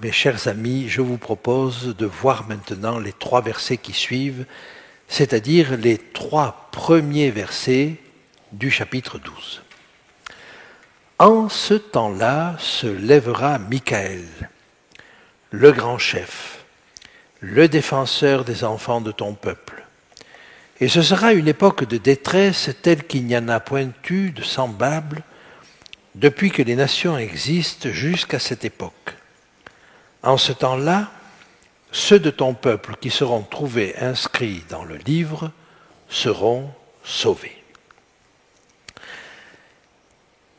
mes chers amis, je vous propose de voir maintenant les 3 versets qui suivent, c'est-à-dire les 3 premiers versets du chapitre 12. En ce temps-là se lèvera Michaël, le grand chef, le défenseur des enfants de ton peuple. Et ce sera une époque de détresse telle qu'il n'y en a point eu de semblable depuis que les nations existent jusqu'à cette époque. En ce temps-là, ceux de ton peuple qui seront trouvés inscrits dans le livre seront sauvés.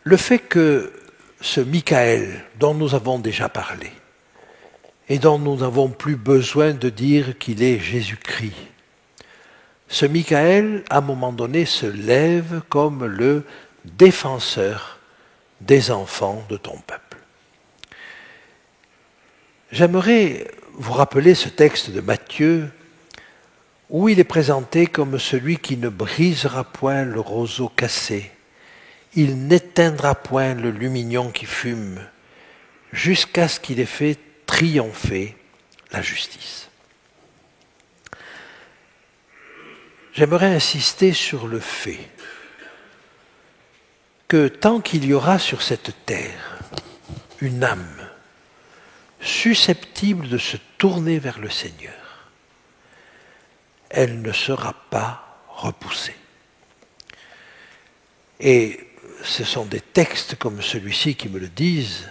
Le fait que ce Michaël, dont nous avons déjà parlé, et dont nous n'avons plus besoin de dire qu'il est Jésus-Christ, ce Michaël, à un moment donné, se lève comme le défenseur des enfants de ton peuple. J'aimerais vous rappeler ce texte de Matthieu où il est présenté comme celui qui ne brisera point le roseau cassé, il n'éteindra point le lumignon qui fume, jusqu'à ce qu'il ait fait triompher la justice. J'aimerais insister sur le fait que tant qu'il y aura sur cette terre une âme susceptible de se tourner vers le Seigneur, elle ne sera pas repoussée. Et ce sont des textes comme celui-ci qui me le disent,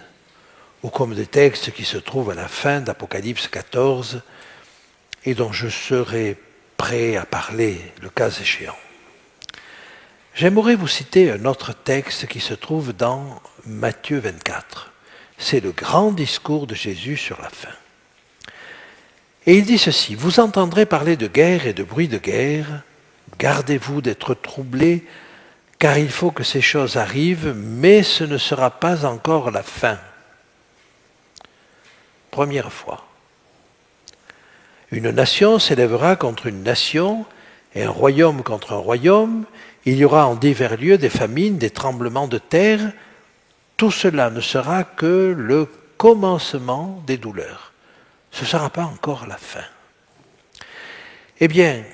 ou comme des textes qui se trouvent à la fin d'Apocalypse 14, et dont je serai prêt à parler le cas échéant. J'aimerais vous citer un autre texte qui se trouve dans Matthieu 24. C'est le grand discours de Jésus sur la fin. Et il dit ceci: vous entendrez parler de guerre et de bruit de guerre, gardez-vous d'être troublés, car il faut que ces choses arrivent, mais ce ne sera pas encore la fin. Première fois. Une nation s'élèvera contre une nation, et un royaume contre un royaume. Il y aura en divers lieux des famines, des tremblements de terre. Tout cela ne sera que le commencement des douleurs. Ce ne sera pas encore la fin. Eh bien,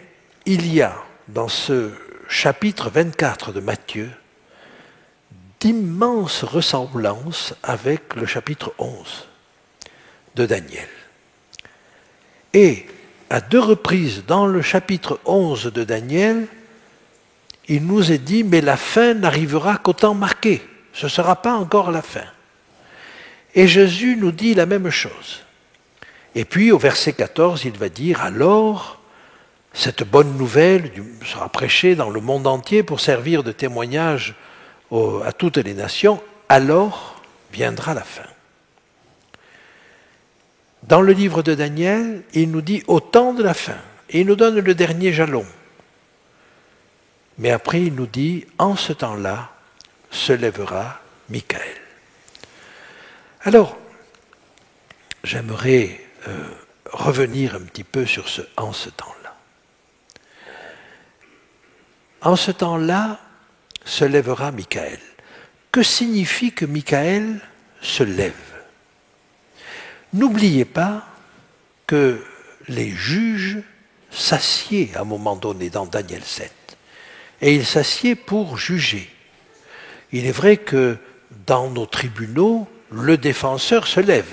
il y a dans ce chapitre 24 de Matthieu d'immenses ressemblances avec le chapitre 11 de Daniel. Et à 2 reprises dans le chapitre 11 de Daniel, il nous est dit, mais la fin n'arrivera qu'au temps marqué. Ce ne sera pas encore la fin. Et Jésus nous dit la même chose. Et puis au verset 14, il va dire, alors, cette bonne nouvelle sera prêchée dans le monde entier pour servir de témoignage à toutes les nations, alors viendra la fin. Dans le livre de Daniel, il nous dit au temps de la fin, et il nous donne le dernier jalon. Mais après, il nous dit, en ce temps-là, se lèvera Michaël. Alors, j'aimerais revenir un petit peu sur ce « en ce temps-là ». En ce temps-là, se lèvera Michaël. Que signifie que Michaël se lève? N'oubliez pas que les juges s'assiedent à un moment donné dans Daniel 7. Et ils s'assiedent pour juger. Il est vrai que dans nos tribunaux, le défenseur se lève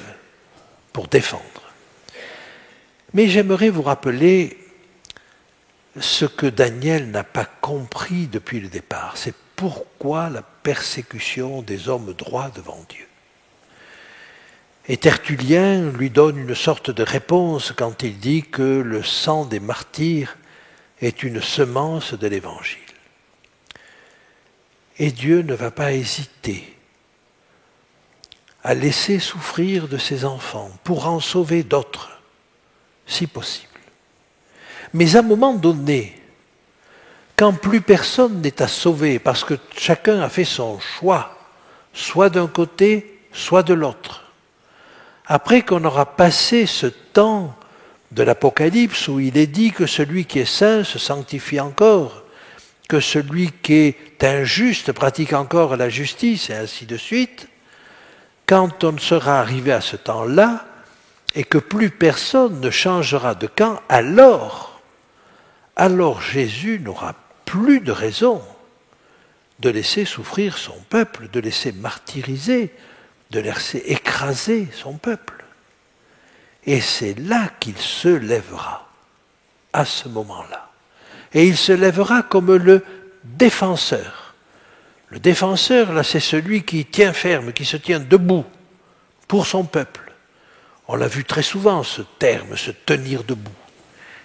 pour défendre. Mais j'aimerais vous rappeler ce que Daniel n'a pas compris depuis le départ. C'est pourquoi la persécution des hommes droits devant Dieu. Et Tertullien lui donne une sorte de réponse quand il dit que le sang des martyrs est une semence de l'Évangile. Et Dieu ne va pas hésiter à laisser souffrir de ses enfants pour en sauver d'autres, si possible. Mais à un moment donné, quand plus personne n'est à sauver, parce que chacun a fait son choix, soit d'un côté, soit de l'autre, après qu'on aura passé ce temps de l'Apocalypse où il est dit que celui qui est saint se sanctifie encore, que celui qui est injuste pratique encore la justice, et ainsi de suite, quand on sera arrivé à ce temps-là, et que plus personne ne changera de camp, alors Jésus n'aura plus de raison de laisser souffrir son peuple, de laisser martyriser, de laisser écraser son peuple. Et c'est là qu'il se lèvera, à ce moment-là. Et il se lèvera comme le défenseur. Le défenseur, là, c'est celui qui tient ferme, qui se tient debout pour son peuple. On l'a vu très souvent, ce terme, se tenir debout.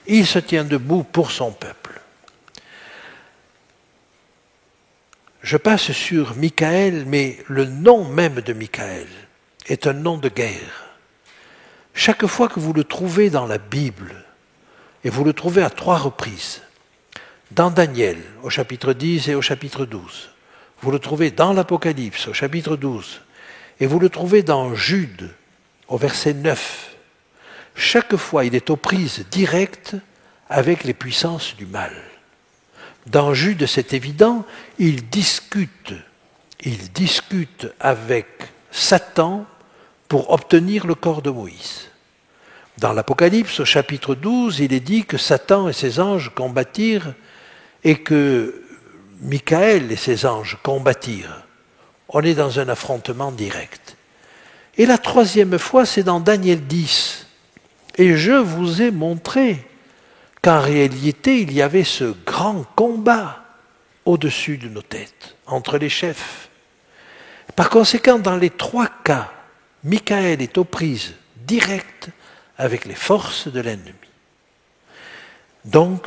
Il se tient debout pour son peuple. Je passe sur Michael, mais le nom même de Michael est un nom de guerre. Chaque fois que vous le trouvez dans la Bible, et vous le trouvez à 3 reprises, dans Daniel, au chapitre 10 et au chapitre 12, vous le trouvez dans l'Apocalypse, au chapitre 12, et vous le trouvez dans Jude, au verset 9. Chaque fois, il est aux prises directes avec les puissances du mal. Dans Jude, c'est évident, il discute avec Satan pour obtenir le corps de Moïse. Dans l'Apocalypse, au chapitre 12, il est dit que Satan et ses anges combattirent et que Michael et ses anges combattirent. On est dans un affrontement direct. Et la 3e fois, c'est dans Daniel 10. Et je vous ai montré qu'en réalité, il y avait ce grand combat au-dessus de nos têtes, entre les chefs. Par conséquent, dans les 3 cas, Michael est aux prises directes avec les forces de l'ennemi. Donc,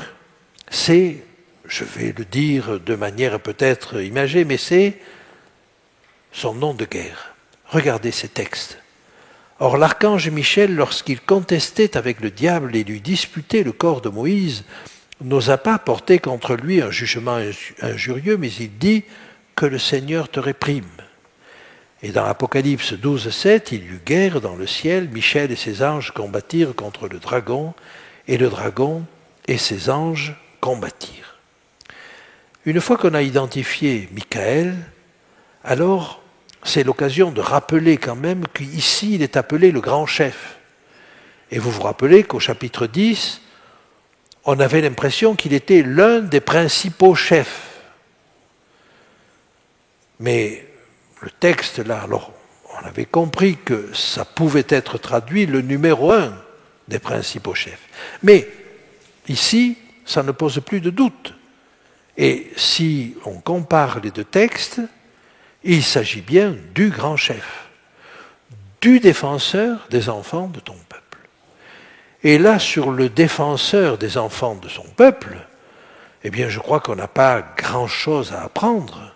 c'est, je vais le dire de manière peut-être imagée, mais c'est son nom de guerre. Regardez ces textes. Or l'archange Michel, lorsqu'il contestait avec le diable et lui disputait le corps de Moïse, n'osa pas porter contre lui un jugement injurieux, mais il dit que le Seigneur te réprime. Et dans Apocalypse 12, 7, il y eut guerre dans le ciel, Michel et ses anges combattirent contre le dragon et ses anges combattirent. Une fois qu'on a identifié Michael, alors c'est l'occasion de rappeler quand même qu'ici il est appelé le grand chef. Et vous vous rappelez qu'au chapitre 10, on avait l'impression qu'il était l'un des principaux chefs. Mais le texte là, alors on avait compris que ça pouvait être traduit le numéro 1 des principaux chefs. Mais ici, ça ne pose plus de doute. Et si on compare les 2 textes, il s'agit bien du grand chef, du défenseur des enfants de ton peuple. Et là, sur le défenseur des enfants de son peuple, eh bien, je crois qu'on n'a pas grand-chose à apprendre.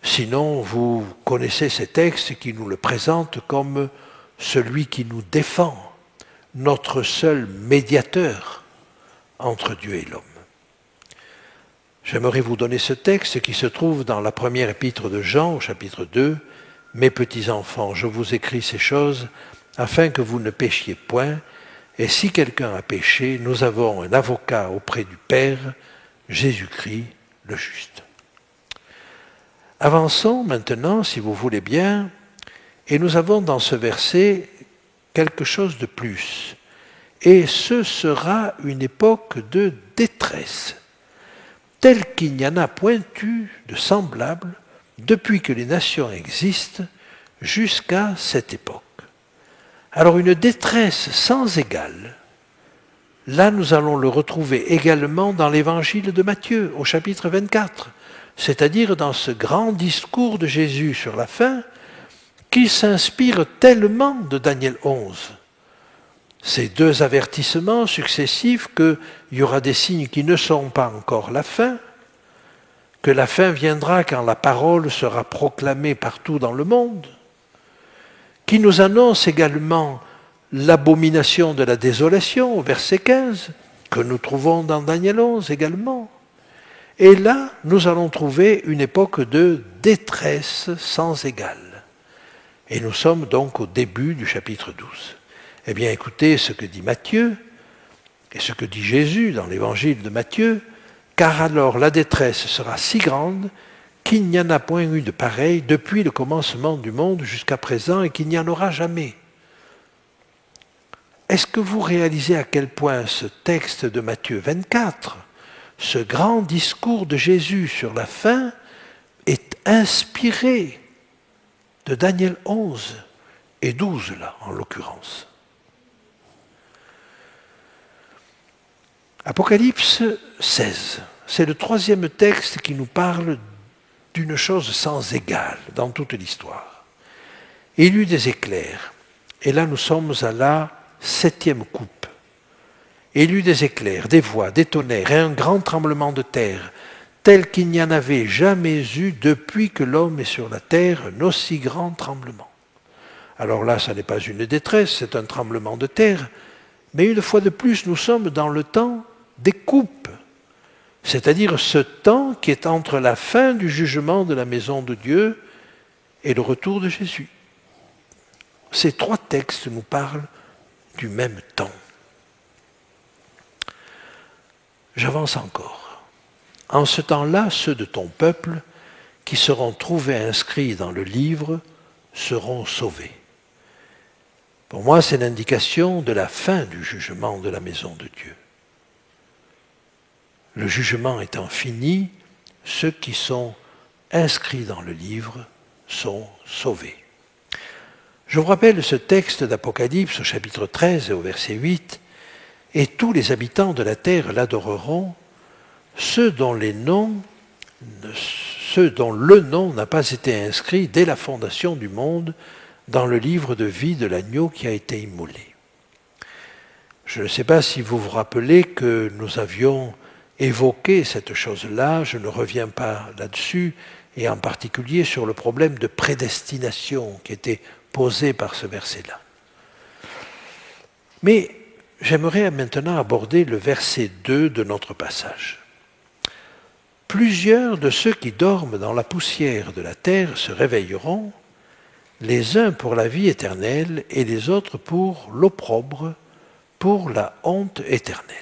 Sinon, vous connaissez ces textes qui nous le présentent comme celui qui nous défend, notre seul médiateur entre Dieu et l'homme. J'aimerais vous donner ce texte qui se trouve dans la première épître de Jean, au chapitre 2. « Mes petits enfants, je vous écris ces choses afin que vous ne péchiez point, et si quelqu'un a péché, nous avons un avocat auprès du Père, Jésus-Christ le juste. » Avançons maintenant, si vous voulez bien, et nous avons dans ce verset quelque chose de plus. Et ce sera une époque de détresse, telle qu'il n'y en a point eu de semblable depuis que les nations existent jusqu'à cette époque. Alors une détresse sans égale, là nous allons le retrouver également dans l'évangile de Matthieu, au chapitre 24, c'est-à-dire dans ce grand discours de Jésus sur la fin, qui s'inspire tellement de Daniel 11. Ces 2 avertissements successifs qu'il y aura des signes qui ne sont pas encore la fin, que la fin viendra quand la parole sera proclamée partout dans le monde, qui nous annonce également l'abomination de la désolation au verset 15, que nous trouvons dans Daniel 11 également. Et là, nous allons trouver une époque de détresse sans égale. Et nous sommes donc au début du chapitre 12. Eh bien, écoutez ce que dit Matthieu et ce que dit Jésus dans l'évangile de Matthieu, car alors la détresse sera si grande qu'il n'y en a point eu de pareil depuis le commencement du monde jusqu'à présent et qu'il n'y en aura jamais. est-ce que vous réalisez à quel point ce texte de Matthieu 24, ce grand discours de Jésus sur la fin, est inspiré de Daniel 11 et 12, là, en l'occurrence. Apocalypse 16, c'est le troisième texte qui nous parle d'une chose sans égale dans toute l'histoire. Il y eut des éclairs, et là nous sommes à la 7e coupe. Il y eut des éclairs, des voix, des tonnerres et un grand tremblement de terre, tel qu'il n'y en avait jamais eu depuis que l'homme est sur la terre, un aussi grand tremblement. Alors là, ça n'est pas une détresse, c'est un tremblement de terre, mais une fois de plus, nous sommes dans le temps des coupes, c'est-à-dire ce temps qui est entre la fin du jugement de la maison de Dieu et le retour de Jésus. Ces trois textes nous parlent du même temps. J'avance encore. En ce temps-là, ceux de ton peuple qui seront trouvés inscrits dans le livre seront sauvés. Pour moi, c'est l'indication de la fin du jugement de la maison de Dieu. Le jugement étant fini, ceux qui sont inscrits dans le livre sont sauvés. Je vous rappelle ce texte d'Apocalypse au chapitre 13 et au verset 8. « Et tous les habitants de la terre l'adoreront, ceux dont le nom n'a pas été inscrit dès la fondation du monde dans le livre de vie de l'agneau qui a été immolé. » Je ne sais pas si vous vous rappelez que nous avions évoqué cette chose-là, je ne reviens pas là-dessus, et en particulier sur le problème de prédestination qui était posé par ce verset-là. Mais j'aimerais maintenant aborder le verset 2 de notre passage. « Plusieurs de ceux qui dorment dans la poussière de la terre se réveilleront, les uns pour la vie éternelle et les autres pour l'opprobre, pour la honte éternelle. »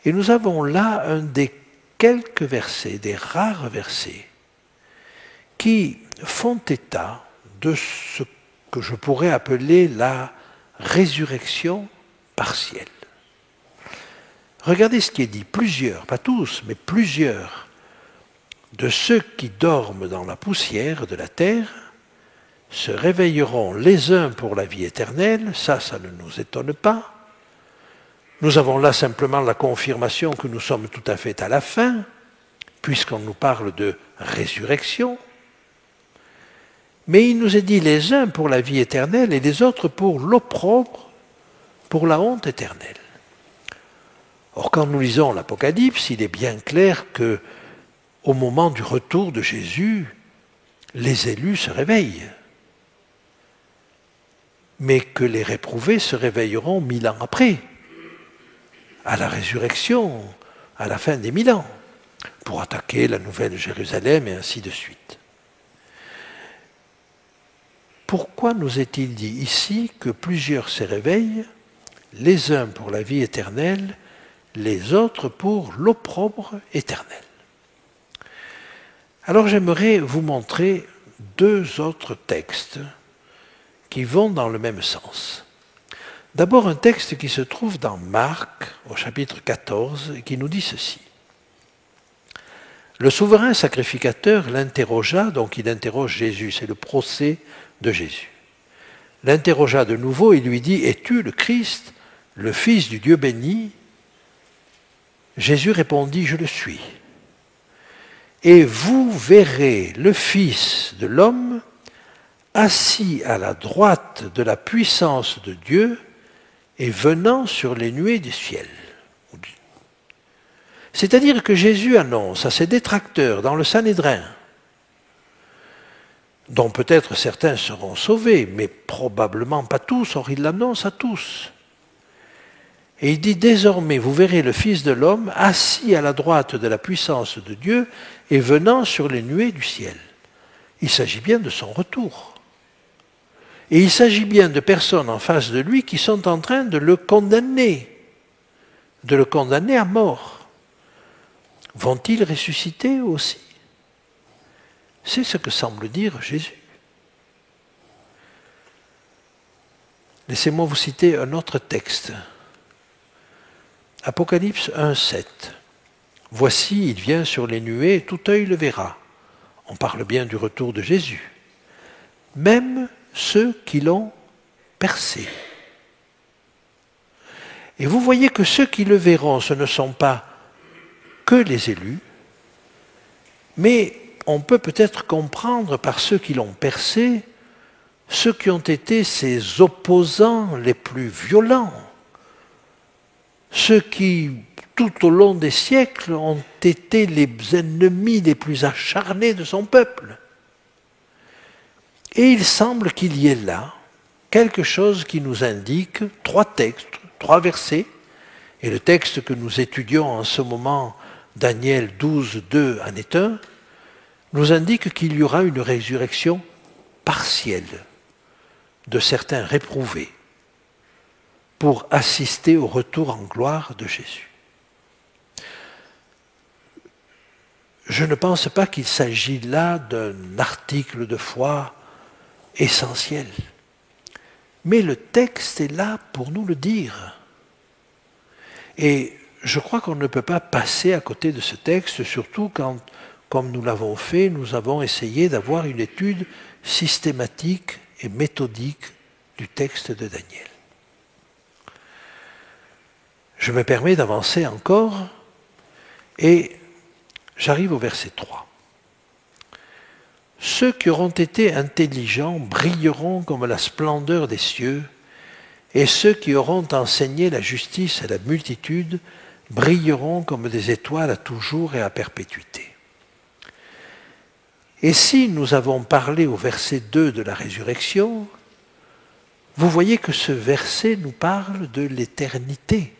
Et nous avons là un des quelques versets, des rares versets, qui font état de ce que je pourrais appeler la résurrection partielle. Regardez ce qui est dit. Plusieurs, pas tous, mais plusieurs de ceux qui dorment dans la poussière de la terre se réveilleront les uns pour la vie éternelle, ça ne nous étonne pas. Nous avons là simplement la confirmation que nous sommes tout à fait à la fin, puisqu'on nous parle de résurrection. Mais il nous est dit les uns pour la vie éternelle et les autres pour l'opprobre, pour la honte éternelle. Or, quand nous lisons l'Apocalypse, il est bien clair que, au moment du retour de Jésus, les élus se réveillent, mais que les réprouvés se réveilleront 1000 ans après, à la résurrection, à la fin des 1000 ans, pour attaquer la nouvelle Jérusalem et ainsi de suite. Pourquoi nous est-il dit ici que plusieurs se réveillent, les uns pour la vie éternelle, les autres pour l'opprobre éternel? Alors j'aimerais vous montrer deux autres textes qui vont dans le même sens. D'abord un texte qui se trouve dans Marc, au chapitre 14, et qui nous dit ceci. Le souverain sacrificateur l'interrogea, donc il interroge Jésus, c'est le procès de Jésus. L'interrogea de nouveau et lui dit « Es-tu le Christ, le Fils du Dieu béni ?» Jésus répondit « Je le suis. Et vous verrez le Fils de l'homme assis à la droite de la puissance de Dieu et venant sur les nuées du ciel. » C'est-à-dire que Jésus annonce à ses détracteurs dans le Sanhédrin, dont peut-être certains seront sauvés, mais probablement pas tous, or il l'annonce à tous. Et il dit, désormais, vous verrez le Fils de l'homme assis à la droite de la puissance de Dieu et venant sur les nuées du ciel. Il s'agit bien de son retour. Et il s'agit bien de personnes en face de lui qui sont en train de le condamner à mort. Vont-ils ressusciter aussi? C'est ce que semble dire Jésus. Laissez-moi vous citer un autre texte. Apocalypse 1,7. Voici, il vient sur les nuées, tout œil le verra. On parle bien du retour de Jésus. Même ceux qui l'ont percé. Et vous voyez que ceux qui le verront, ce ne sont pas que les élus, mais on peut peut-être comprendre par ceux qui l'ont percé, ceux qui ont été ses opposants les plus violents, ceux qui, tout au long des siècles, ont été les ennemis les plus acharnés de son peuple. Et il semble qu'il y ait là quelque chose qui nous indique, 3 textes, 3 versets, et le texte que nous étudions en ce moment, Daniel 12, 2 en est un, nous indique qu'il y aura une résurrection partielle de certains réprouvés pour assister au retour en gloire de Jésus. Je ne pense pas qu'il s'agit là d'un article de foi essentiel, mais le texte est là pour nous le dire. Et je crois qu'on ne peut pas passer à côté de ce texte, surtout quand, comme nous l'avons fait, nous avons essayé d'avoir une étude systématique et méthodique du texte de Daniel. Je me permets d'avancer encore et j'arrive au verset 3. Ceux qui auront été intelligents brilleront comme la splendeur des cieux, et ceux qui auront enseigné la justice à la multitude brilleront comme des étoiles à toujours et à perpétuité. Et si nous avons parlé au verset 2 de la résurrection, vous voyez que ce verset nous parle de l'éternité.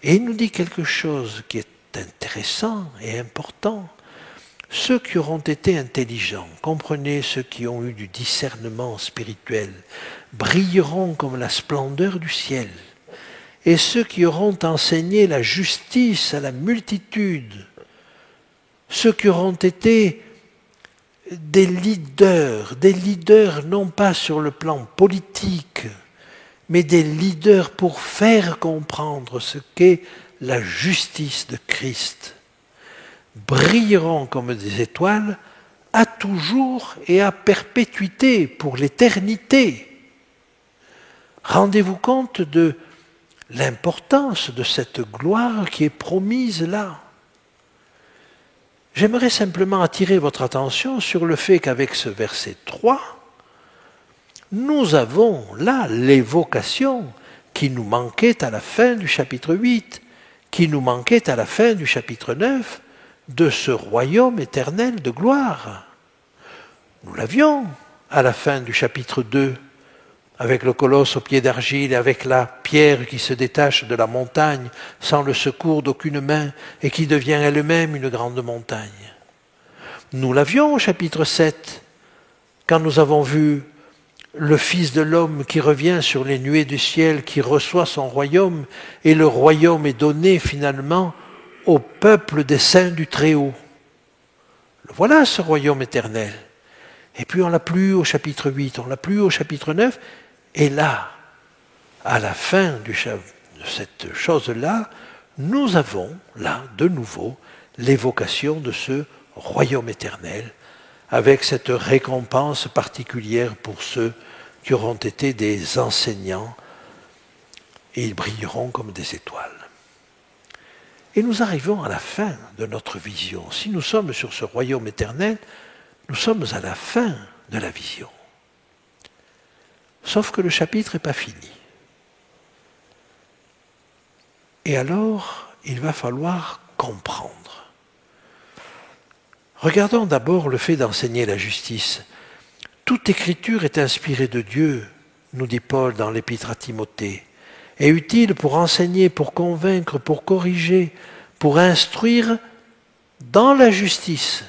Et il nous dit quelque chose qui est intéressant et important. Ceux qui auront été intelligents, comprenez ceux qui ont eu du discernement spirituel, brilleront comme la splendeur du ciel. Et ceux qui auront enseigné la justice à la multitude, ceux qui auront été des leaders non pas sur le plan politique, mais des leaders pour faire comprendre ce qu'est la justice de Christ, brilleront comme des étoiles à toujours et à perpétuité, pour l'éternité. Rendez-vous compte de l'importance de cette gloire qui est promise là. J'aimerais simplement attirer votre attention sur le fait qu'avec ce verset 3, nous avons là l'évocation qui nous manquait à la fin du chapitre 8, qui nous manquait à la fin du chapitre 9, de ce royaume éternel de gloire. Nous l'avions à la fin du chapitre 2, avec le colosse au pied d'argile et avec la pierre qui se détache de la montagne sans le secours d'aucune main et qui devient elle-même une grande montagne. Nous l'avions au chapitre 7, quand nous avons vu le Fils de l'homme qui revient sur les nuées du ciel, qui reçoit son royaume, et le royaume est donné finalement au peuple des saints du Très-Haut. Voilà ce royaume éternel. Et puis on l'a plus au chapitre 8, on l'a plus au chapitre 9, et là, à la fin de cette chose-là, nous avons là, de nouveau, l'évocation de ce royaume éternel, avec cette récompense particulière pour ceux qui auront été des enseignants, et ils brilleront comme des étoiles. Et nous arrivons à la fin de notre vision. Si nous sommes sur ce royaume éternel, nous sommes à la fin de la vision. Sauf que le chapitre n'est pas fini. Et alors, il va falloir comprendre. Regardons d'abord le fait d'enseigner la justice. Toute écriture est inspirée de Dieu, nous dit Paul dans l'Épître à Timothée, est utile pour enseigner, pour convaincre, pour corriger, pour instruire dans la justice,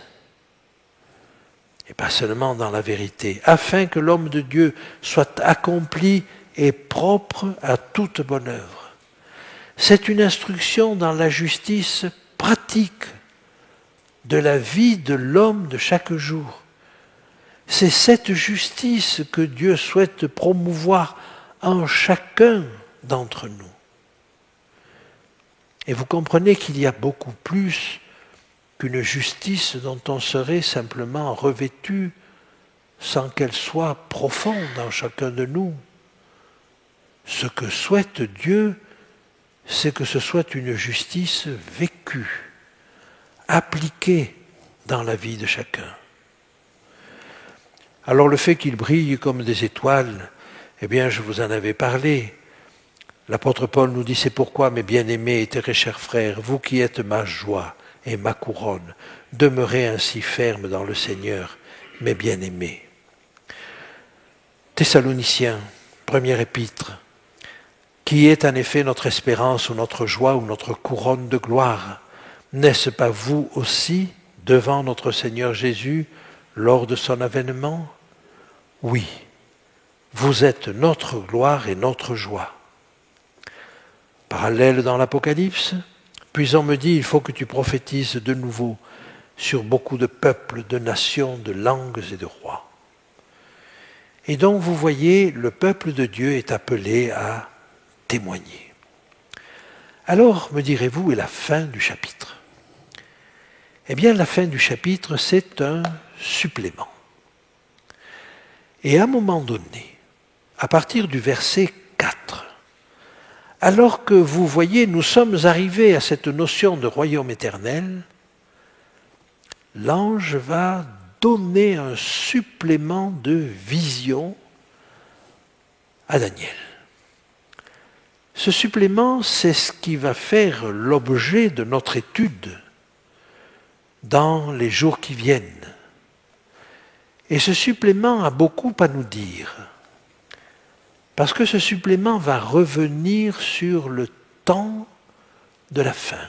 et pas seulement dans la vérité, afin que l'homme de Dieu soit accompli et propre à toute bonne œuvre. C'est une instruction dans la justice pratique de la vie de l'homme de chaque jour. C'est cette justice que Dieu souhaite promouvoir en chacun d'entre nous. Et vous comprenez qu'il y a beaucoup plus qu'une justice dont on serait simplement revêtu sans qu'elle soit profonde en chacun de nous. Ce que souhaite Dieu, c'est que ce soit une justice vécue, appliquée dans la vie de chacun. Alors le fait qu'ils brillent comme des étoiles, eh bien je vous en avais parlé. L'apôtre Paul nous dit, c'est pourquoi, mes bien-aimés et très chers frères, vous qui êtes ma joie et ma couronne, demeurez ainsi fermes dans le Seigneur, mes bien-aimés. Thessaloniciens, première épître, qui est en effet notre espérance ou notre joie ou notre couronne de gloire, n'est-ce pas vous aussi, devant notre Seigneur Jésus, lors de son avènement? Oui, vous êtes notre gloire et notre joie. Parallèle dans l'Apocalypse, puis on me dit, il faut que tu prophétises de nouveau sur beaucoup de peuples, de nations, de langues et de rois. Et donc vous voyez, le peuple de Dieu est appelé à témoigner. Alors, me direz-vous, est la fin du chapitre? Eh bien, la fin du chapitre, c'est un supplément. Et à un moment donné, à partir du verset 4, alors que vous voyez, nous sommes arrivés à cette notion de royaume éternel, l'ange va donner un supplément de vision à Daniel. Ce supplément, c'est ce qui va faire l'objet de notre étude dans les jours qui viennent. Et ce supplément a beaucoup à nous dire. Parce que ce supplément va revenir sur le temps de la fin.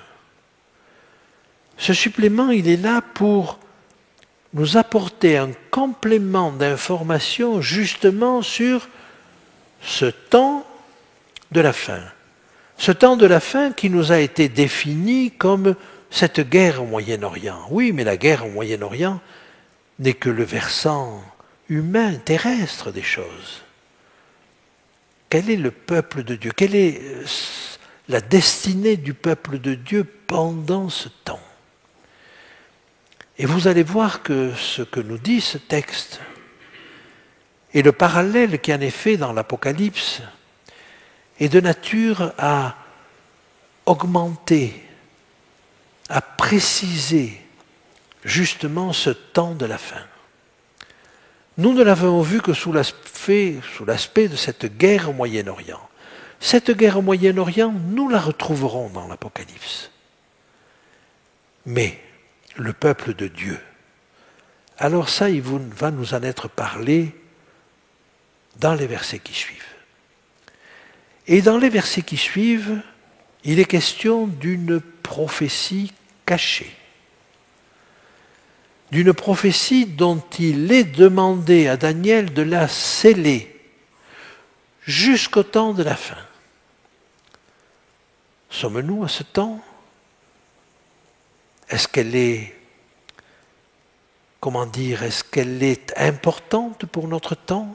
Ce supplément, il est là pour nous apporter un complément d'information justement sur ce temps de la fin. Ce temps de la fin qui nous a été défini comme cette guerre au Moyen-Orient. Oui, mais la guerre au Moyen-Orient n'est que le versant humain, terrestre des choses. Quel est le peuple de Dieu? Quelle est la destinée du peuple de Dieu pendant ce temps? Et vous allez voir que ce que nous dit ce texte et le parallèle qui en est fait dans l'Apocalypse est de nature à augmenter, à préciser justement ce temps de la fin. Nous ne l'avons vu que sous l'aspect de cette guerre au Moyen-Orient. Cette guerre au Moyen-Orient, nous la retrouverons dans l'Apocalypse. Mais le peuple de Dieu, alors ça, il va nous en être parlé dans les versets qui suivent. Et dans les versets qui suivent, il est question d'une prophétie cachée. D'une prophétie dont il est demandé à Daniel de la sceller jusqu'au temps de la fin. Sommes-nous à ce temps? Est-ce qu'elle est, est-ce qu'elle est importante pour notre temps?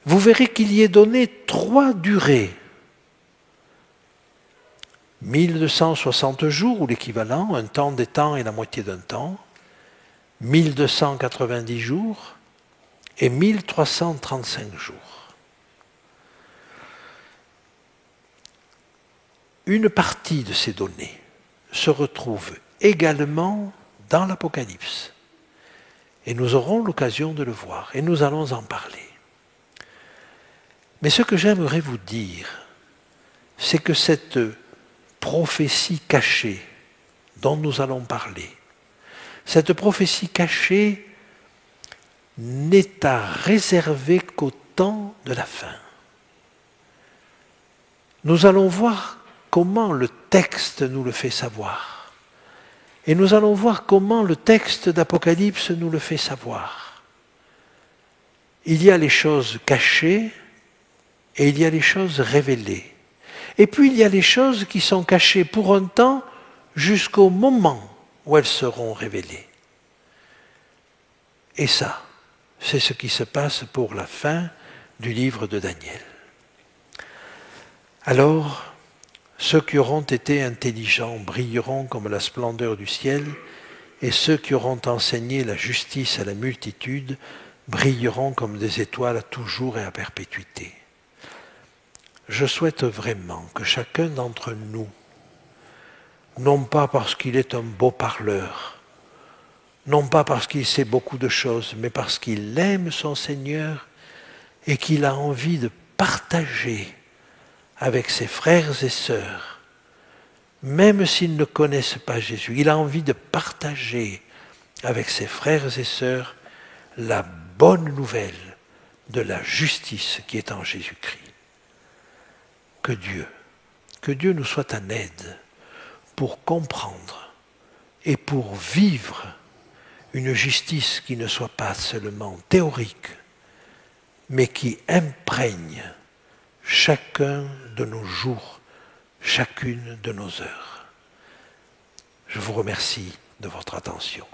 Vous verrez qu'il y est donné 3 durées. 1260 jours, ou l'équivalent, un temps des temps et la moitié d'un temps, 1290 jours et 1335 jours. Une partie de ces données se retrouve également dans l'Apocalypse. Et nous aurons l'occasion de le voir, et nous allons en parler. Mais ce que j'aimerais vous dire, c'est que cette prophétie cachée dont nous allons parler, cette prophétie cachée n'est à réserver qu'au temps de la fin. Nous allons voir comment le texte nous le fait savoir. Et nous allons voir comment le texte d'Apocalypse nous le fait savoir. Il y a les choses cachées et il y a les choses révélées. Et puis il y a les choses qui sont cachées pour un temps jusqu'au moment où elles seront révélées. Et ça, c'est ce qui se passe pour la fin du livre de Daniel. Alors, ceux qui auront été intelligents brilleront comme la splendeur du ciel, et ceux qui auront enseigné la justice à la multitude brilleront comme des étoiles à toujours et à perpétuité. Je souhaite vraiment que chacun d'entre nous, non pas parce qu'il est un beau parleur, non pas parce qu'il sait beaucoup de choses, mais parce qu'il aime son Seigneur et qu'il a envie de partager avec ses frères et sœurs, même s'ils ne connaissent pas Jésus, il a envie de partager avec ses frères et sœurs la bonne nouvelle de la justice qui est en Jésus-Christ. Que Dieu nous soit en aide pour comprendre et pour vivre une justice qui ne soit pas seulement théorique, mais qui imprègne chacun de nos jours, chacune de nos heures. Je vous remercie de votre attention.